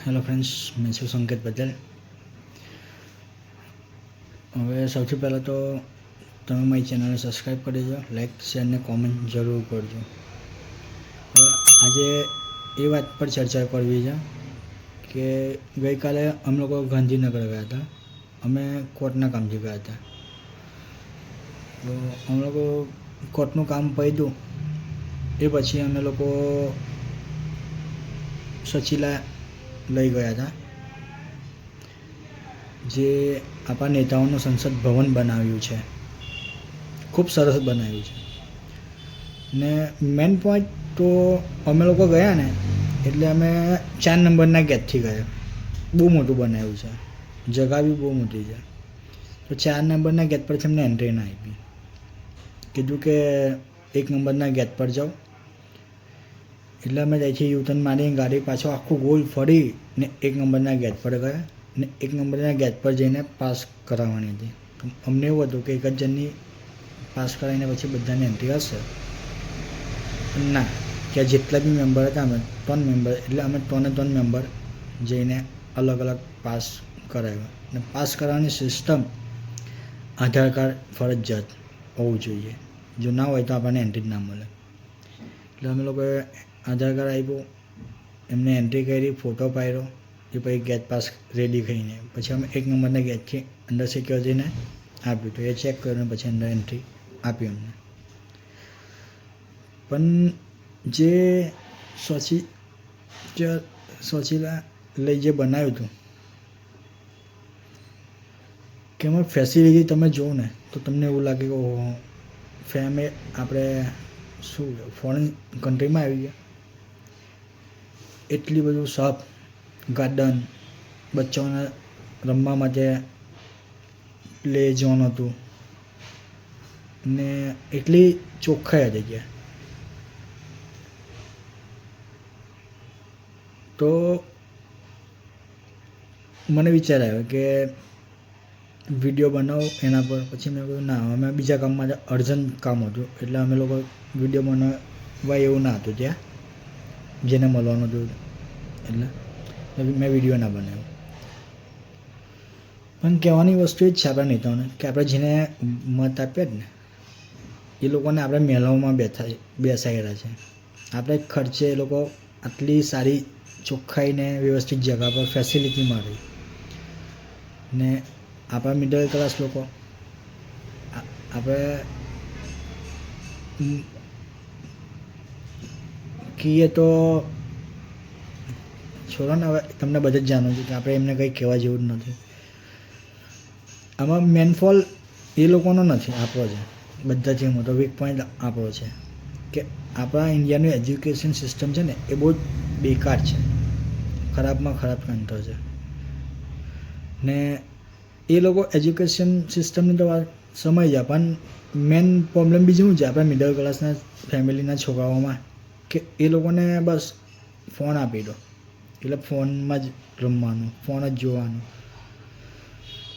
Hello friends, મેં છું સંકેત પટેલ. હવે સૌથી પહેલાં તો તમે મારી ચેનલને સબસ્ક્રાઈબ કરી દેજો, લાઈક શેર ને કોમેન્ટ જરૂર કરજો. હવે આજે એ વાત પર ચર્ચા કરવી છે કે ગઈકાલે અમે લોકો ગાંધીનગર ગયા હતા. અમે કોર્ટના કામથી ગયા હતા. તો અમે લોકો કોર્ટનું કામ પત્યું એ પછી અમે લોકો સચિલા લઈ ગયા હતા, જે આપણા નેતાઓનું સંસદ ભવન બનાવ્યું છે. ખૂબ સરસ બનાવ્યું છે. ને મેન પોઈન્ટ તો અમે લોકો ગયા ને એટલે અમે 4 નંબરના ગેટથી ગયા. બહુ મોટું બનાવ્યું છે, જગા બી બહુ મોટી છે. તો 4 નંબરના ગેટ પરથી અમને એન્ટ્રી ના આપી. કીધું કે 1 નંબરના ગેટ પર જાઓ. એટલે અમે ત્યાંથી યુટર્ન મારી ગાડી પાછો આખું ગોલ ફરી ને 1 નંબરના ગેટ પર ગયા. ને 1 નંબરના ગેટ પર જઈને પાસ કરાવવાની હતી. અમને એવું હતું કે એક જ જણની પાસ કરાવીને પછી બધાને એન્ટ્રી હશે. ના, ત્યાં જેટલા બી મેમ્બર હતા અમે 3 મેમ્બર, એટલે અમે 3 મેમ્બર જઈને અલગ અલગ પાસ કરાવ્યો. ને પાસ કરવાની સિસ્ટમ આધાર કાર્ડ ફરજિયાત હોવું જોઈએ. જો ના હોય તો આપણને એન્ટ્રી જ ના મળે. એટલે અમે લોકોએ આધાર કાર્ડ આપ્યું, એમને એન્ટ્રી કરી, ફોટો પાડ્યો, એ પછી ગેટ પાસ રેડી કરીને પછી અમે 1 નંબરના ગેટથી અંદર સિક્યોરિટીને આપ્યું. તો એ ચેક કર્યું પછી અંદર એન્ટ્રી આપી અમને. પણ જે સચિલા લઈ જે બનાવ્યું હતું કે એમાં ફેસિલિટી તમે જુઓ ને તો તમને એવું લાગે કે આપણે શું ફોરેન કન્ટ્રીમાં આવી ગયા. એટલી બધું સાફ ગાર્ડન, બચ્ચાઓને રમવા માટે પ્લે ઝોન હતું ને એટલી ચોખ્ખાઈ હતી ગયા. તો મને વિચાર આવ્યો કે વિડીયો બનાવો એના પર. પછી મેં કહ્યું ના, અમે બીજા કામમાં અર્જન્ટ કામ હતું એટલે અમે લોકો વિડીયો બનાવવા એવું ના હતું ત્યાં જેને મળવાનું હતું, એટલે મેં વિડીયો ના બનાવ્યો. પણ કહેવાની વસ્તુ એ જ છે આપણા નેતાઓને કે આપણે જેને મત આપીએ જ ને એ લોકોને આપણે મહેલાઓમાં બેસાડેલા છે. આપણે ખર્ચે એ લોકો આટલી સારી ચોખ્ખાઈને વ્યવસ્થિત જગ્યા પર ફેસિલિટી મળે ને આપણા મિડલ ક્લાસ લોકો આપણે કહીએ તો છોડો ને, હવે તમને બધું જ જાણવું છે કે આપણે એમને કંઈ કહેવા જેવું જ નથી. આમાં મેન ફોલ એ લોકોનો નથી, આપણો છે. બધાથી મોટો વીક પોઈન્ટ આપણો છે કે આપણા ઇન્ડિયાનું એજ્યુકેશન સિસ્ટમ છે ને એ બહુ જ બેકાર છે, ખરાબમાં ખરાબ કંટ્રો છે. ને એ લોકો એજ્યુકેશન સિસ્ટમની તો વાત સમય જાય, પણ મેન પ્રોબ્લેમ બીજું શું છે આપણા મિડલ ક્લાસના ફેમિલીના છોકરાઓમાં કે એ લોકોને બસ ફોન આપી દો એટલે ફોનમાં જ રમવાનું, ફોન જ જોવાનું.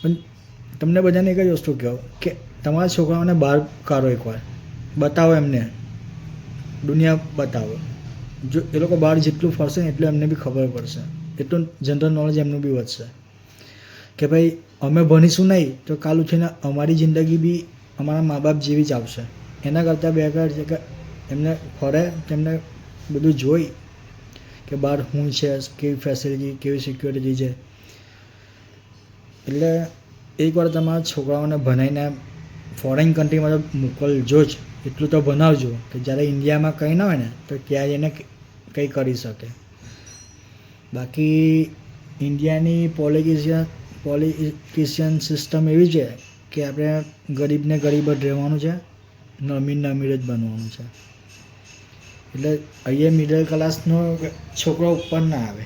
પણ તમને બધાને એક જ વસ્તુ કહો કે તમારા છોકરાઓને બહાર કાઢો, એકવાર બતાવો, એમને દુનિયા બતાવો. જો એ લોકો બહાર જેટલું ફરશે ને એટલું એમને બી ખબર પડશે, એટલું જનરલ નોલેજ એમનું બી વધશે કે ભાઈ અમે ભણીશું નહીં તો કાલ ઉઠીને અમારી જિંદગી બી અમારા મા બાપ જેવી જ આવશે. એના કરતાં બેકાર છે કે એમને ફરે, તેમને બધું જોઈ કે બહાર શું છે, કેવી ફેસિલિટી, કેવી સિક્યોરિટી છે. એટલે એકવાર તમારા છોકરાઓને ભણાવીને ફોરેન કન્ટ્રીમાં તો મોકલજો જ, એટલું તો ભણાવજો કે જ્યારે ઇન્ડિયામાં કંઈ ના હોય ને તો ત્યાં જઈને કંઈ કરી શકે. બાકી ઇન્ડિયાની પોલિટિશિયન સિસ્ટમ એવી છે કે આપણે ગરીબને ગરીબ જ રહેવાનું છે ને અમીરને અમીર જ બનવાનું છે. એટલે અહીંયા મિડલ ક્લાસનો છોકરો ઉપર ના આવે,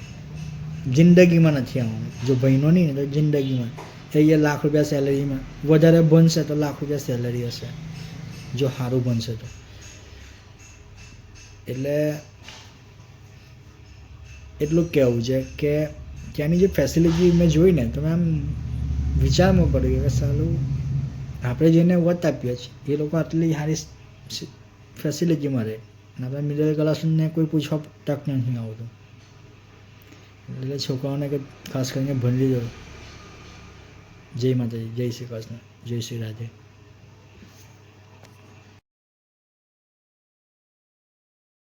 જિંદગીમાં નથી આવવાનું. જો ભણ્યો નહીં ને તો જિંદગીમાં અહીંયા લાખ રૂપિયા સેલરીમાં, વધારે ભણશે તો લાખ રૂપિયા સેલરી હશે જો સારું ભણશે તો. એટલે એટલું કહેવું છે કે ત્યાંની જે ફેસિલિટી મેં જોઈને તો મેં આમ વિચારમાં પડી ગયો કે સાલું આપણે જેને વત આપીએ છીએ એ લોકો આટલી સારી ફેસિલિટી મળે અને આપણે મિડલ ક્લાસને કોઈ પૂછવા તક નથી આવતું. એટલે છોકરાઓને કે ખાસ કરીને ભણી લીધો. જય માતાજી, જય શ્રી કૃષ્ણ, જય શ્રી રાધે.